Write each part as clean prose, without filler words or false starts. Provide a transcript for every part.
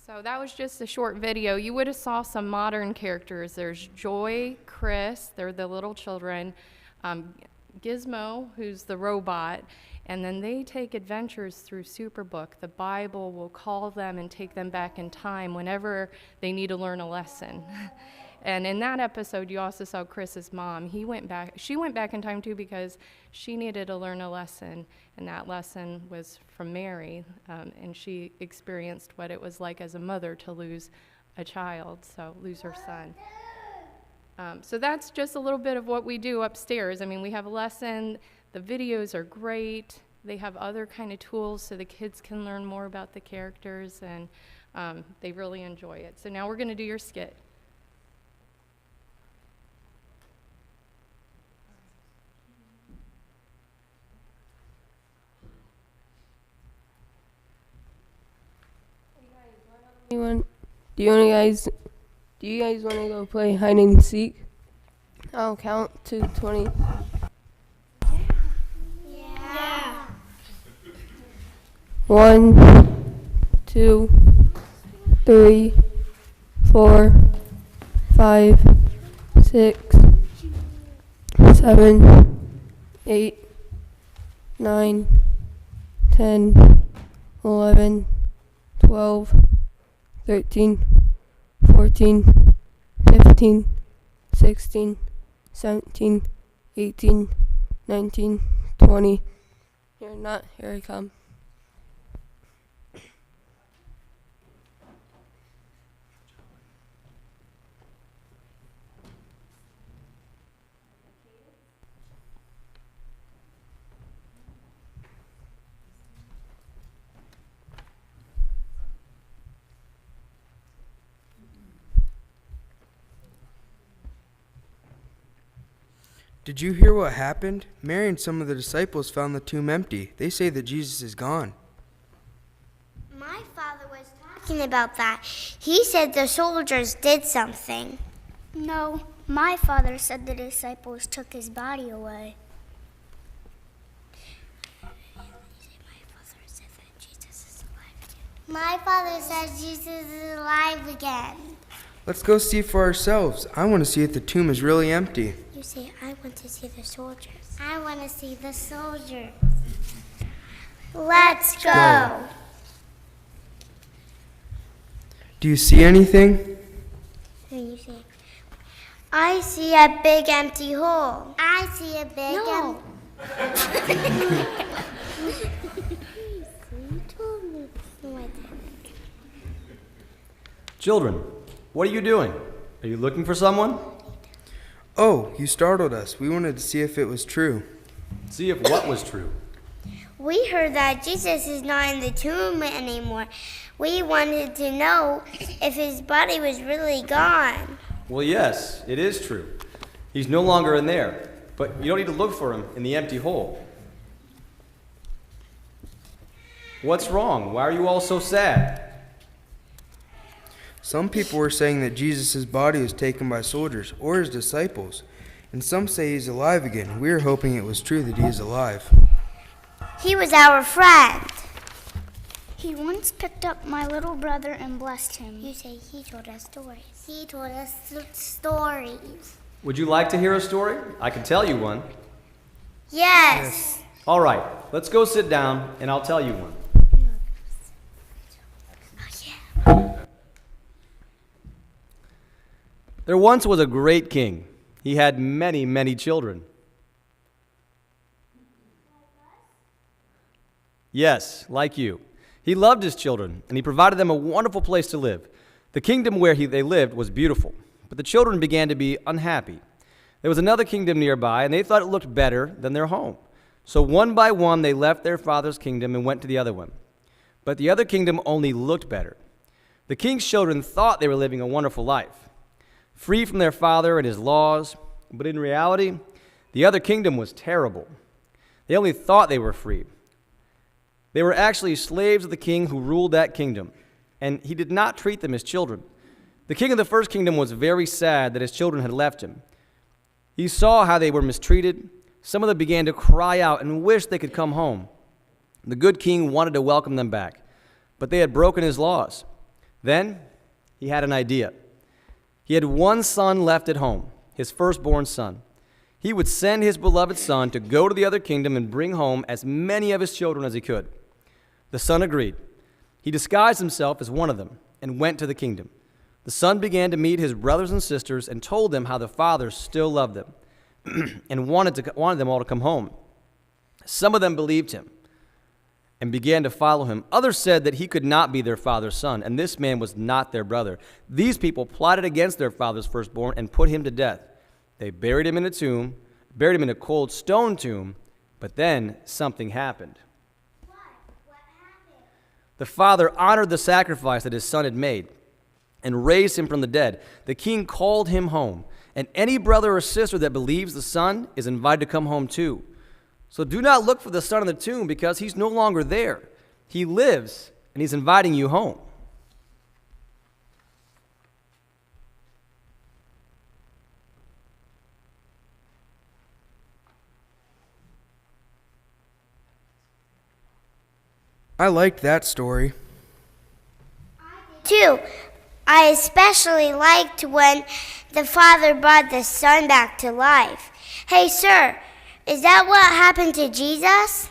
So that was just a short video. You would have saw some modern characters. There's Joy, Chris, they're the little children, Gizmo, who's the robot, and then they take adventures through Superbook. The Bible will call them and take them back in time whenever they need to learn a lesson. And in that episode, you also saw Chris's mom. She went back in time too because she needed to learn a lesson, and that lesson was from Mary, and she experienced what it was like as a mother to lose a child, so lose her son. So that's just a little bit of what we do upstairs. I mean, we have a lesson. The videos are great. They have other kind of tools so the kids can learn more about the characters, and they really enjoy it. So now we're going to do your skit. Do you guys want to go play hide and seek? I'll count to 20. Yeah. 1, 2, 3, 4, 5, 6, 7, 8, 9, 10, 11, 12, 13, 14, 15, 16, 17, 18, 19, 20. Here I come. Did you hear what happened? Mary and some of the disciples found the tomb empty. They say that Jesus is gone. My father was talking about that. He said the soldiers did something. No, my father said the disciples took his body away. My father says Jesus is alive again. Let's go see for ourselves. I want to see if the tomb is really empty. You say, I want to see the soldiers. I want to see the soldiers. Let's go. Do you see anything? And you say, I see a big empty hole. I see a big Children, what are you doing? Are you looking for someone? Oh, you startled us. We wanted to see if it was true. See if what was true? We heard that Jesus is not in the tomb anymore. We wanted to know if his body was really gone. Well, yes, it is true. He's no longer in there, but you don't need to look for him in the empty hole. What's wrong? Why are you all so sad? Some people were saying that Jesus' body was taken by soldiers or his disciples, and some say he's alive again. We are hoping it was true that he is alive. He was our friend. He once picked up my little brother and blessed him. You say he told us stories. He told us stories. Would you like to hear a story? I can tell you one. Yes. All right, let's go sit down and I'll tell you one. There once was a great king. He had many, many children. Yes, like you. He loved his children, and he provided them a wonderful place to live. The kingdom where they lived was beautiful, but the children began to be unhappy. There was another kingdom nearby, and they thought it looked better than their home. So one by one, they left their father's kingdom and went to the other one. But the other kingdom only looked better. The king's children thought they were living a wonderful life, free from their father and his laws, but in reality, the other kingdom was terrible. They only thought they were free. They were actually slaves of the king who ruled that kingdom, and he did not treat them as children. The king of the first kingdom was very sad that his children had left him. He saw how they were mistreated. Some of them began to cry out and wish they could come home. The good king wanted to welcome them back, but they had broken his laws. Then he had an idea. He had one son left at home, his firstborn son. He would send his beloved son to go to the other kingdom and bring home as many of his children as he could. The son agreed. He disguised himself as one of them and went to the kingdom. The son began to meet his brothers and sisters and told them how the father still loved them and wanted them all to come home. Some of them believed him and began to follow him. Others said that he could not be their father's son, and this man was not their brother. These people plotted against their father's firstborn and put him to death. They buried him in a cold stone tomb, but then something happened. What happened? The father honored the sacrifice that his son had made and raised him from the dead. The king called him home, and any brother or sister that believes the son is invited to come home too. So do not look for the son in the tomb, because he's no longer there. He lives, and he's inviting you home. I liked that story. Too. I especially liked when the father brought the son back to life. Hey, sir, is that what happened to Jesus?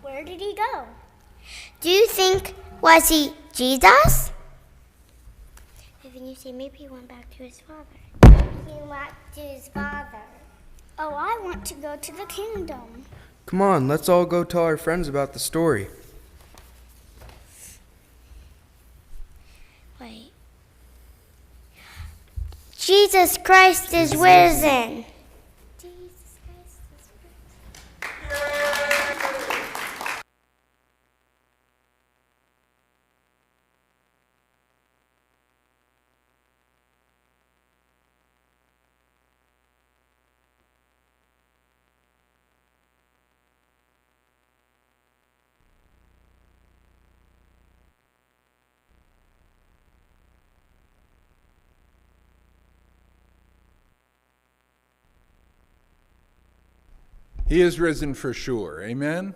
Where did he go? Do you think, was he Jesus? Even you say maybe he went back to his father. He went to his father. Oh, I want to go to the kingdom. Come on, let's all go tell our friends about the story. Wait. Jesus Christ is risen. Jesus Christ is risen. He is risen for sure. Amen?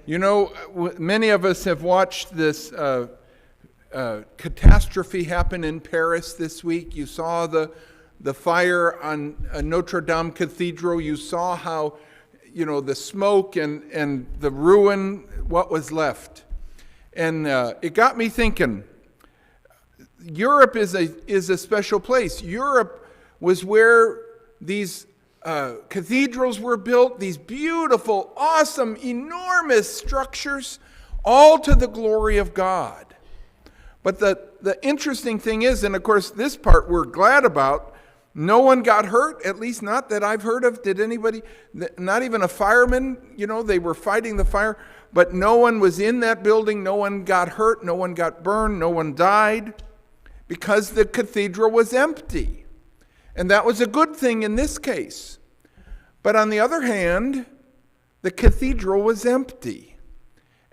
You know, many of us have watched this catastrophe happen in Paris this week. You saw the fire on Notre Dame Cathedral. You saw how, the smoke and the ruin, what was left. And it got me thinking, Europe is a special place. Europe was where these cathedrals were built, these beautiful, awesome, enormous structures, all to the glory of God. But the interesting thing is, and of course this part we're glad about, no one got hurt, at least not that I've heard of. Did anybody, not even a fireman, they were fighting the fire, but no one was in that building, no one got hurt, no one got burned, no one died, because the cathedral was empty. And that was a good thing in this case. But on the other hand, the cathedral was empty.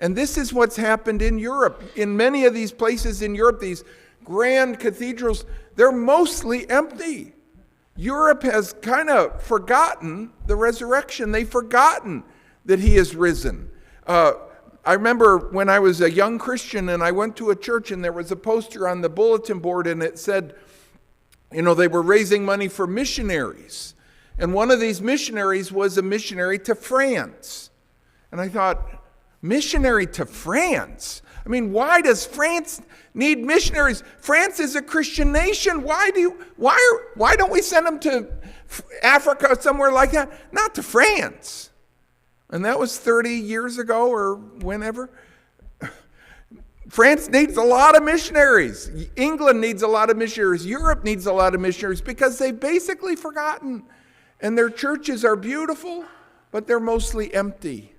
And this is what's happened in Europe. In many of these places in Europe, these grand cathedrals, they're mostly empty. Europe has kind of forgotten the resurrection. They've forgotten that he is risen. I remember when I was a young Christian and I went to a church and there was a poster on the bulletin board and it said, they were raising money for missionaries. And one of these missionaries was a missionary to France. And I thought, missionary to France? I mean, why does France need missionaries? France is a Christian nation. Why don't we send them to Africa or somewhere like that? Not to France. And that was 30 years ago or whenever. France needs a lot of missionaries. England needs a lot of missionaries. Europe needs a lot of missionaries because they've basically forgotten. And their churches are beautiful, but they're mostly empty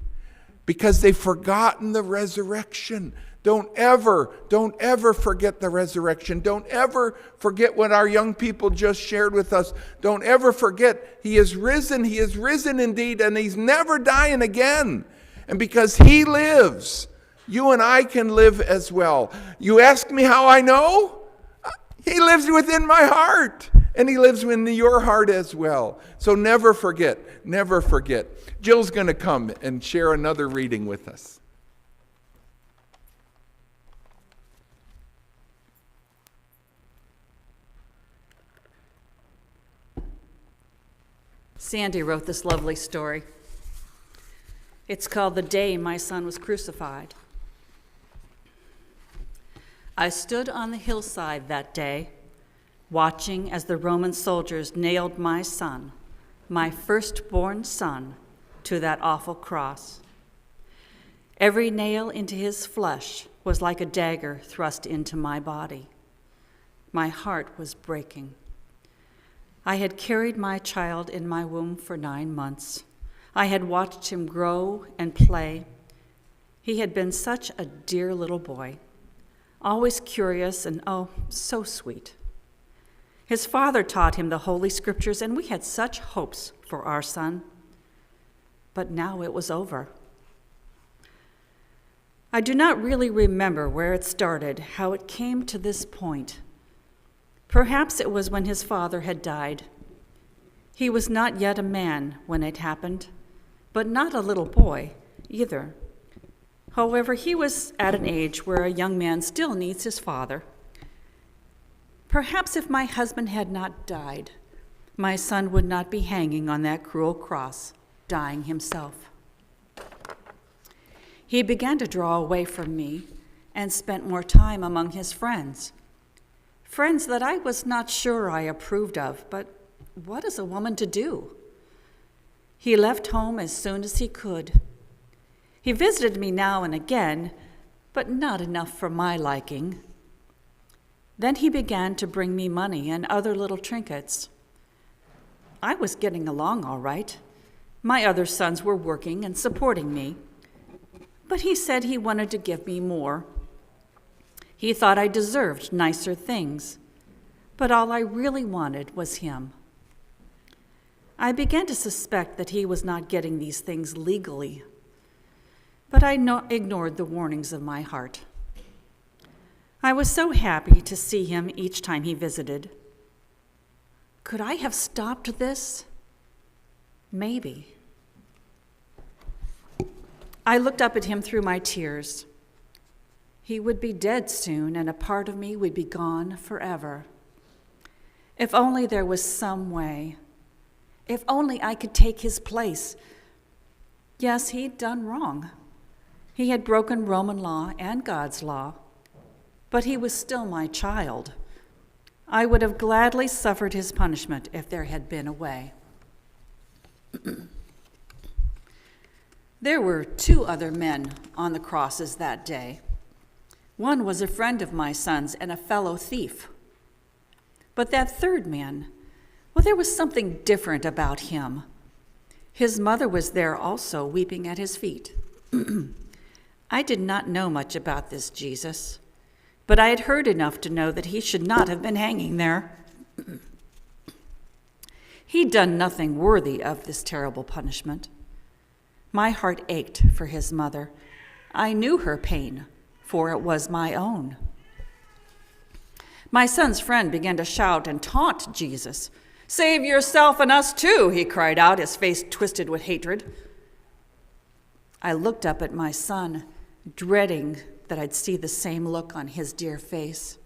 because they've forgotten the resurrection. Don't ever forget the resurrection. Don't ever forget what our young people just shared with us. Don't ever forget he is risen. He is risen indeed, and he's never dying again. And because he lives, you and I can live as well. You ask me how I know? He lives within my heart, and he lives in your heart as well. So never forget, never forget. Jill's going to come and share another reading with us. Sandy wrote this lovely story. It's called The Day My Son Was Crucified. I stood on the hillside that day, watching as the Roman soldiers nailed my son, my firstborn son, to that awful cross. Every nail into his flesh was like a dagger thrust into my body. My heart was breaking. I had carried my child in my womb for 9 months. I had watched him grow and play. He had been such a dear little boy, always curious and oh, so sweet. His father taught him the Holy Scriptures, and we had such hopes for our son. But now it was over. I do not really remember where it started, how it came to this point. Perhaps it was when his father had died. He was not yet a man when it happened, but not a little boy either. However, he was at an age where a young man still needs his father. Perhaps if my husband had not died, my son would not be hanging on that cruel cross, dying himself. He began to draw away from me and spent more time among his friends. Friends that I was not sure I approved of, but what is a woman to do? He left home as soon as he could. He visited me now and again, but not enough for my liking. Then he began to bring me money and other little trinkets. I was getting along all right. My other sons were working and supporting me, but he said he wanted to give me more. He thought I deserved nicer things, but all I really wanted was him. I began to suspect that he was not getting these things legally, but I ignored the warnings of my heart. I was so happy to see him each time he visited. Could I have stopped this? Maybe. I looked up at him through my tears. He would be dead soon, and a part of me would be gone forever. If only there was some way. If only I could take his place. Yes, he'd done wrong. He had broken Roman law and God's law, but he was still my child. I would have gladly suffered his punishment if there had been a way. There were 2 other men on the crosses that day. One was a friend of my son's and a fellow thief. But that third man, well, there was something different about him. His mother was there also, weeping at his feet. I did not know much about this Jesus, but I had heard enough to know that he should not have been hanging there. He'd done nothing worthy of this terrible punishment. My heart ached for his mother. I knew her pain, for it was my own. My son's friend began to shout and taunt Jesus. "Save yourself and us too," he cried out, his face twisted with hatred. I looked up at my son, dreading that I'd see the same look on his dear face.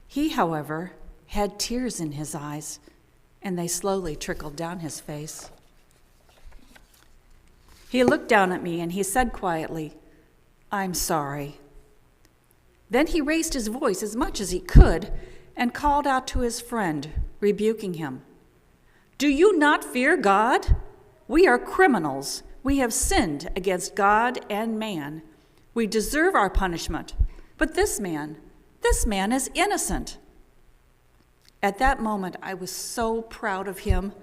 He, however, had tears in his eyes, and they slowly trickled down his face. He looked down at me and he said quietly, "I'm sorry." Then he raised his voice as much as he could and called out to his friend, rebuking him. "Do you not fear God? We are criminals. We have sinned against God and man. We deserve our punishment. But this man is innocent." At that moment, I was so proud of him.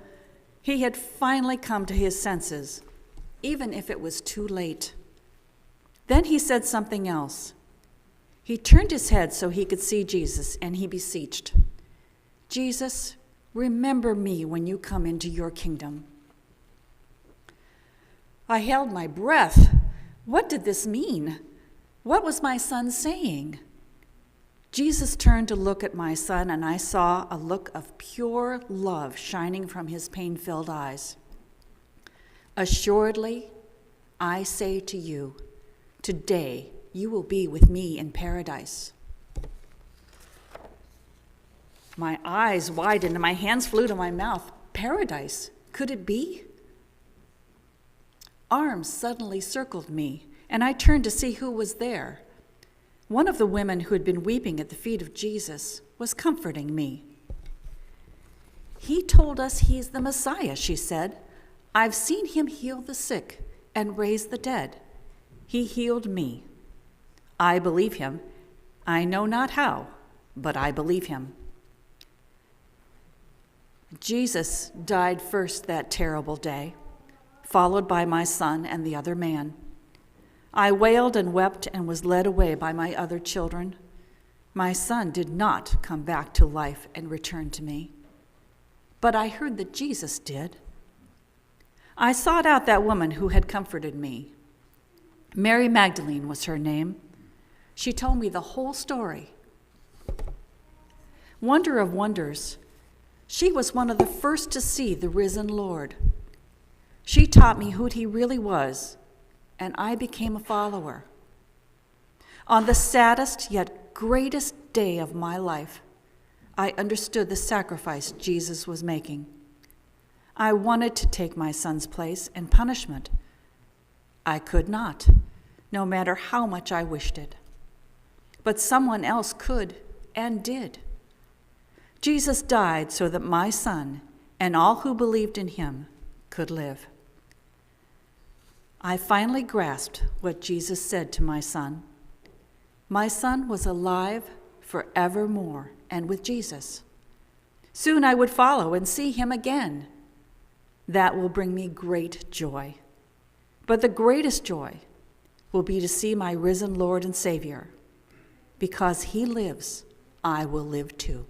He had finally come to his senses, even if it was too late. Then he said something else. He turned his head so he could see Jesus, and he beseeched, "Jesus, remember me when you come into your kingdom." I held my breath. What did this mean? What was my son saying? Jesus turned to look at my son, and I saw a look of pure love shining from his pain-filled eyes. "Assuredly, I say to you, today you will be with me in paradise." My eyes widened and my hands flew to my mouth. Paradise? Could it be? Arms suddenly circled me, and I turned to see who was there. One of the women who had been weeping at the feet of Jesus was comforting me. "He told us he's the Messiah," she said. "I've seen him heal the sick and raise the dead. He healed me. I believe him. I know not how, but I believe him." Jesus died first that terrible day, followed by my son and the other man. I wailed and wept and was led away by my other children. My son did not come back to life and return to me, but I heard that Jesus did. I sought out that woman who had comforted me. Mary Magdalene was her name. She told me the whole story. Wonder of wonders, she was one of the first to see the risen Lord. She taught me who he really was, and I became a follower. On the saddest yet greatest day of my life, I understood the sacrifice Jesus was making. I wanted to take my son's place in punishment. I could not, no matter how much I wished it. But someone else could and did. Jesus died so that my son and all who believed in him could live. I finally grasped what Jesus said to my son. My son was alive forevermore and with Jesus. Soon I would follow and see him again. That will bring me great joy. But the greatest joy will be to see my risen Lord and Savior. Because he lives, I will live too.